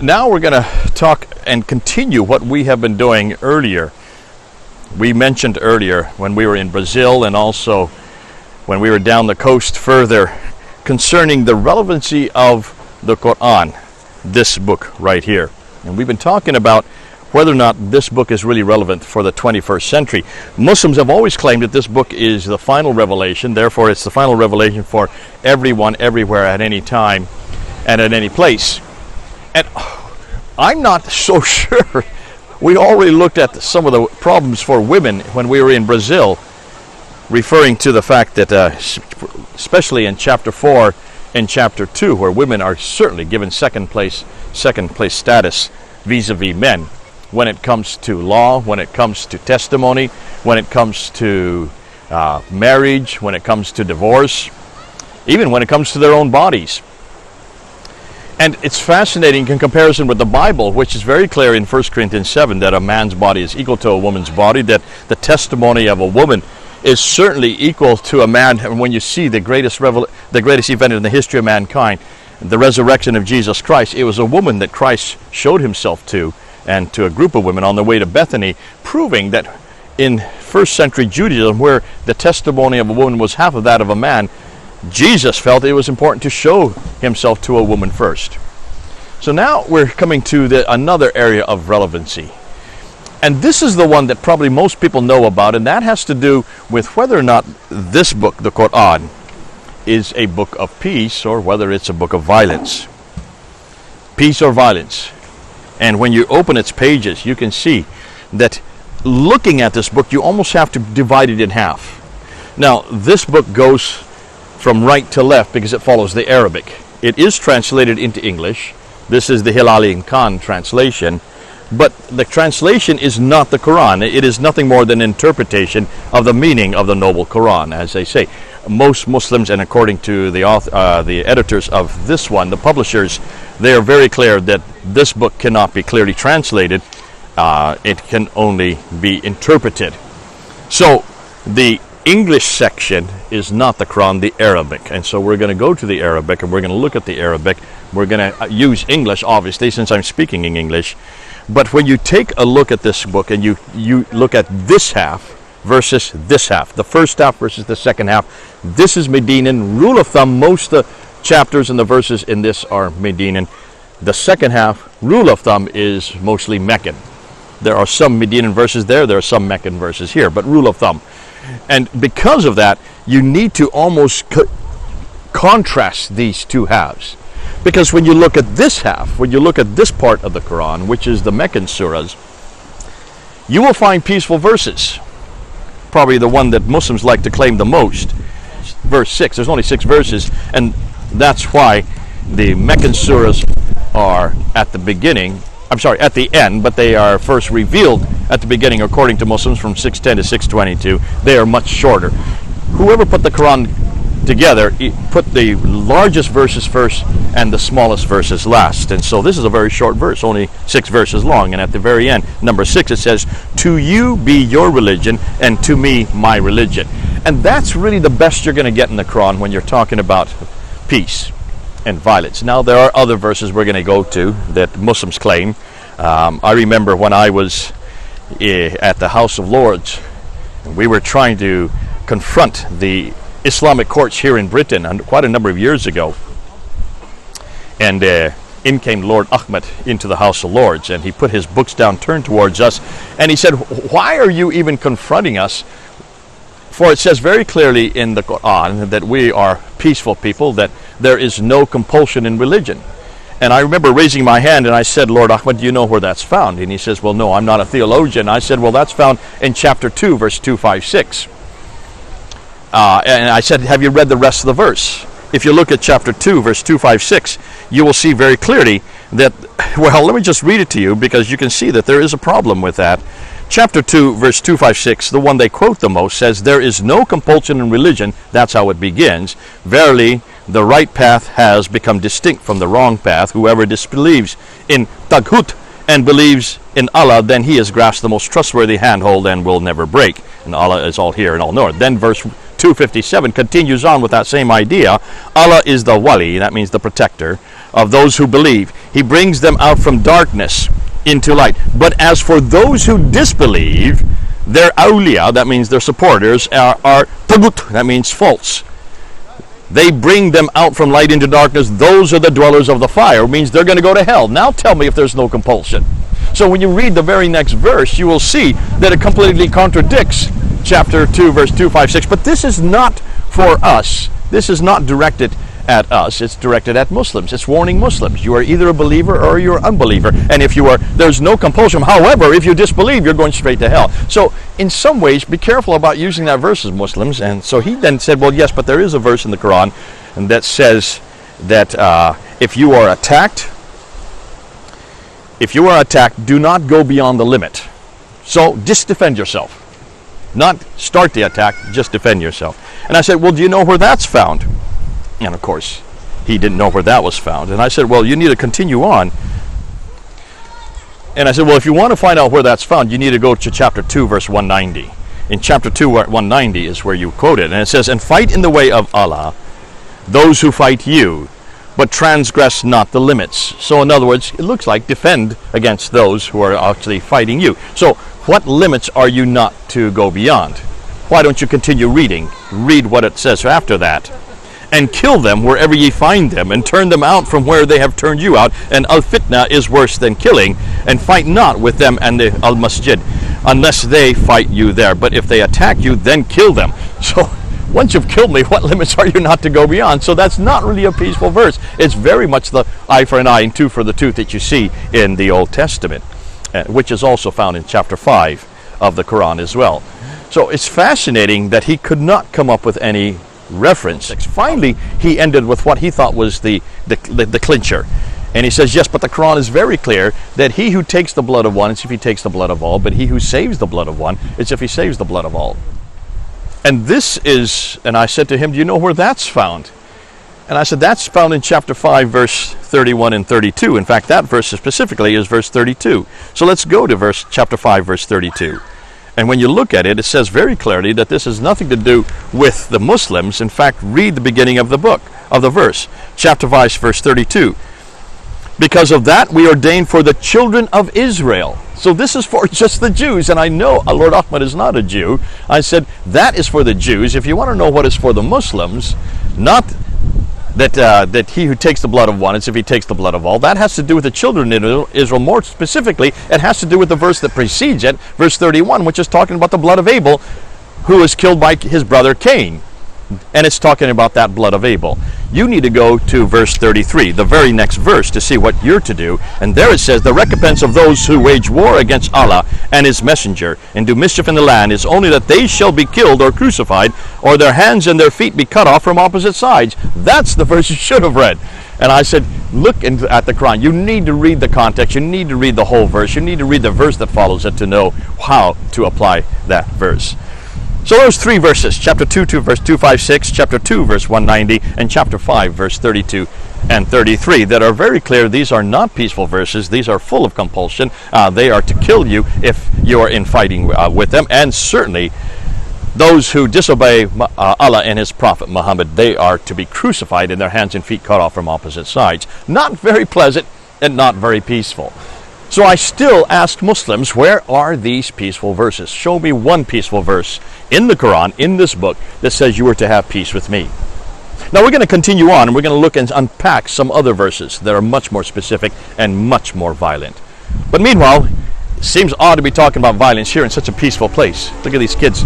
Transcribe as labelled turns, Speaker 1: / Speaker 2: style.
Speaker 1: now we're going to talk and continue what we have been doing earlier. We mentioned earlier when we were in Brazil and also when we were down the coast further concerning the relevancy of the Quran, this book right here. And we've been talking about whether or not this book is really relevant for the 21st century. Muslims have always claimed that this book is the final revelation, therefore it's the final revelation for everyone, everywhere, at any time, and at any place. And I'm not so sure. We already looked at some of the problems for women when we were in Brazil, referring to the fact that, especially in chapter 4 and chapter 2, where women are certainly given second place status vis-a-vis men, when it comes to law, when it comes to testimony, when it comes to marriage, when it comes to divorce, even when it comes to their own bodies. And it's fascinating in comparison with the Bible, which is very clear in 1 Corinthians 7 that a man's body is equal to a woman's body, that the testimony of a woman is certainly equal to a man. And when you see the greatest event in the history of mankind, the resurrection of Jesus Christ, it was a woman that Christ showed himself to, and to a group of women on their way to Bethany, proving that in first century Judaism, where the testimony of a woman was half of that of a man, Jesus felt it was important to show himself to a woman first. So now we're coming to another area of relevancy. And this is the one that probably most people know about, and that has to do with whether or not this book, the Quran, is a book of peace or whether it's a book of violence. Peace or violence. And when you open its pages, you can see that looking at this book, you almost have to divide it in half. Now, this book goes from right to left because it follows the Arabic. It is translated into English. This is the Hilali Khan translation. But the translation is not the Quran. It is nothing more than an interpretation of the meaning of the noble Quran, as they say. Most Muslims, and according to the editors of this one, the publishers, they are very clear that this book cannot be clearly translated. It can only be interpreted. So the English section is not the Quran, the Arabic. And so we're going to go to the Arabic and we're going to look at the Arabic. We're going to use English, obviously, since I'm speaking in English. But when you take a look at this book and you look at this half versus this half, the first half versus the second half, this is Medinan. Rule of thumb, most of the chapters and the verses in this are Medinan. The second half, rule of thumb, is mostly Meccan. There are some Medinan verses there are some Meccan verses here, but rule of thumb. And because of that, you need to almost contrast these two halves. Because when you look at this half, when you look at this part of the Quran, which is the Meccan surahs, you will find peaceful verses. Probably the one that Muslims like to claim the most. Verse 6. There's only 6 verses, and that's why the Meccan surahs are at the beginning. At the end, but they are first revealed at the beginning, according to Muslims, from 610 to 622. They are much shorter. Whoever put the Quran together, put the largest verses first and the smallest verses last. And so this is a very short verse, only 6 verses long. And at the very end, number 6, it says, "To you be your religion, and to me my religion." And that's really the best you're going to get in the Quran when you're talking about peace and violence. Now, there are other verses we're going to go to that Muslims claim. I remember when I was at the House of Lords, we were trying to confront the Islamic courts here in Britain quite a number of years ago. And in came Lord Ahmed into the House of Lords, and he put his books down, turned towards us, and he said, "Why are you even confronting us? For it says very clearly in the Quran that we are peaceful people, that there is no compulsion in religion." And I remember raising my hand and I said, "Lord Ahmed, do you know where that's found?" And he says, "Well, no, I'm not a theologian." I said, "Well, that's found in chapter 2, verse 256. And I said, "Have you read the rest of the verse?" If you look at chapter 2, verse 256, you will see very clearly that, well, let me just read it to you because you can see that there is a problem with that. Chapter 2, verse 256, the one they quote the most, says, "There is no compulsion in religion." That's how it begins. "Verily, the right path has become distinct from the wrong path. Whoever disbelieves in Taghut and believes in Allah, then he has grasped the most trustworthy handhold and will never break." And Allah is all here and all knowing. Then verse 257 continues on with that same idea. "Allah is the wali," that means the protector. of those who believe. He brings them out from darkness into light. But as for those who disbelieve, their awliya, that means their supporters, are tagut, that means false. They bring them out from light into darkness. Those are the dwellers of the fire. It means they're going to go to hell. Now tell me if there's no compulsion. So when you read the very next verse, you will see that it completely contradicts chapter 2, verse 2, 5, 6. But this is not for us. This is not directed at us. It's directed at Muslims. It's warning Muslims. You are either a believer or you're an unbeliever. And if you are, there's no compulsion. However, if you disbelieve, you're going straight to hell. So in some ways, be careful about using that verse as Muslims. And so he then said, well, yes, but there is a verse in the Quran and that says that if you are attacked, do not go beyond the limit. So just defend yourself. Not start the attack, just defend yourself. And I said, well, do you know where that's found? And of course, he didn't know where that was found. And I said, well, you need to continue on. And I said, well, if you want to find out where that's found, you need to go to chapter 2, verse 190. In chapter 2, 190 is where you quote it. And it says, and fight in the way of Allah those who fight you, but transgress not the limits. So in other words, it looks like defend against those who are actually fighting you. So what limits are you not to go beyond? Why don't you continue reading? Read what it says after that. And kill them wherever ye find them, and turn them out from where they have turned you out. And al-fitna is worse than killing. And fight not with them and the al-masjid, unless they fight you there. But if they attack you, then kill them. So once you've killed me, what limits are you not to go beyond? So that's not really a peaceful verse. It's very much the eye for an eye and tooth for the tooth that you see in the Old Testament, which is also found in chapter 5 of the Quran as well. So it's fascinating that he could not come up with any reference. Finally, he ended with what he thought was the clincher. And he says, yes, but the Quran is very clear that he who takes the blood of one is if he takes the blood of all, but he who saves the blood of one is if he saves the blood of all. And this is, and I said to him, do you know where that's found? And I said, that's found in chapter 5, verse 31 and 32. In fact, that verse specifically is verse 32. So let's go to chapter 5, verse 32. And when you look at it, it says very clearly that this has nothing to do with the Muslims. In fact, read the beginning of the book, of the verse. Chapter 5, verse 32. Because of that, we ordained for the children of Israel. So this is for just the Jews. And I know Lord Ahmed is not a Jew. I said, that is for the Jews. If you want to know what is for the Muslims, not that he who takes the blood of one is if he takes the blood of all. That has to do with the children of Israel. More specifically, it has to do with the verse that precedes it, verse 31, which is talking about the blood of Abel, who was killed by his brother Cain. And it's talking about that blood of Abel. You need to go to verse 33, the very next verse, to see what you're to do. And there it says, the recompense of those who wage war against Allah and his messenger and do mischief in the land is only that they shall be killed or crucified, or their hands and their feet be cut off from opposite sides. That's the verse you should have read. And I said, look at the Quran. You need to read the context. You need to read the whole verse. You need to read the verse that follows it to know how to apply that verse. So those three verses, chapter 2, verse 256, chapter 2, verse 190, and chapter 5, verse 32 and 33, that are very clear. These are not peaceful verses. These are full of compulsion. They are to kill you if you are in fighting with them. And certainly, those who disobey Allah and his prophet Muhammad, they are to be crucified and their hands and feet cut off from opposite sides. Not very pleasant and not very peaceful. So I still ask Muslims, where are these peaceful verses? Show me one peaceful verse in the Quran, in this book, that says you are to have peace with me. Now we're going to continue on, and we're going to look and unpack some other verses that are much more specific and much more violent. But meanwhile, it seems odd to be talking about violence here in such a peaceful place. Look at these kids.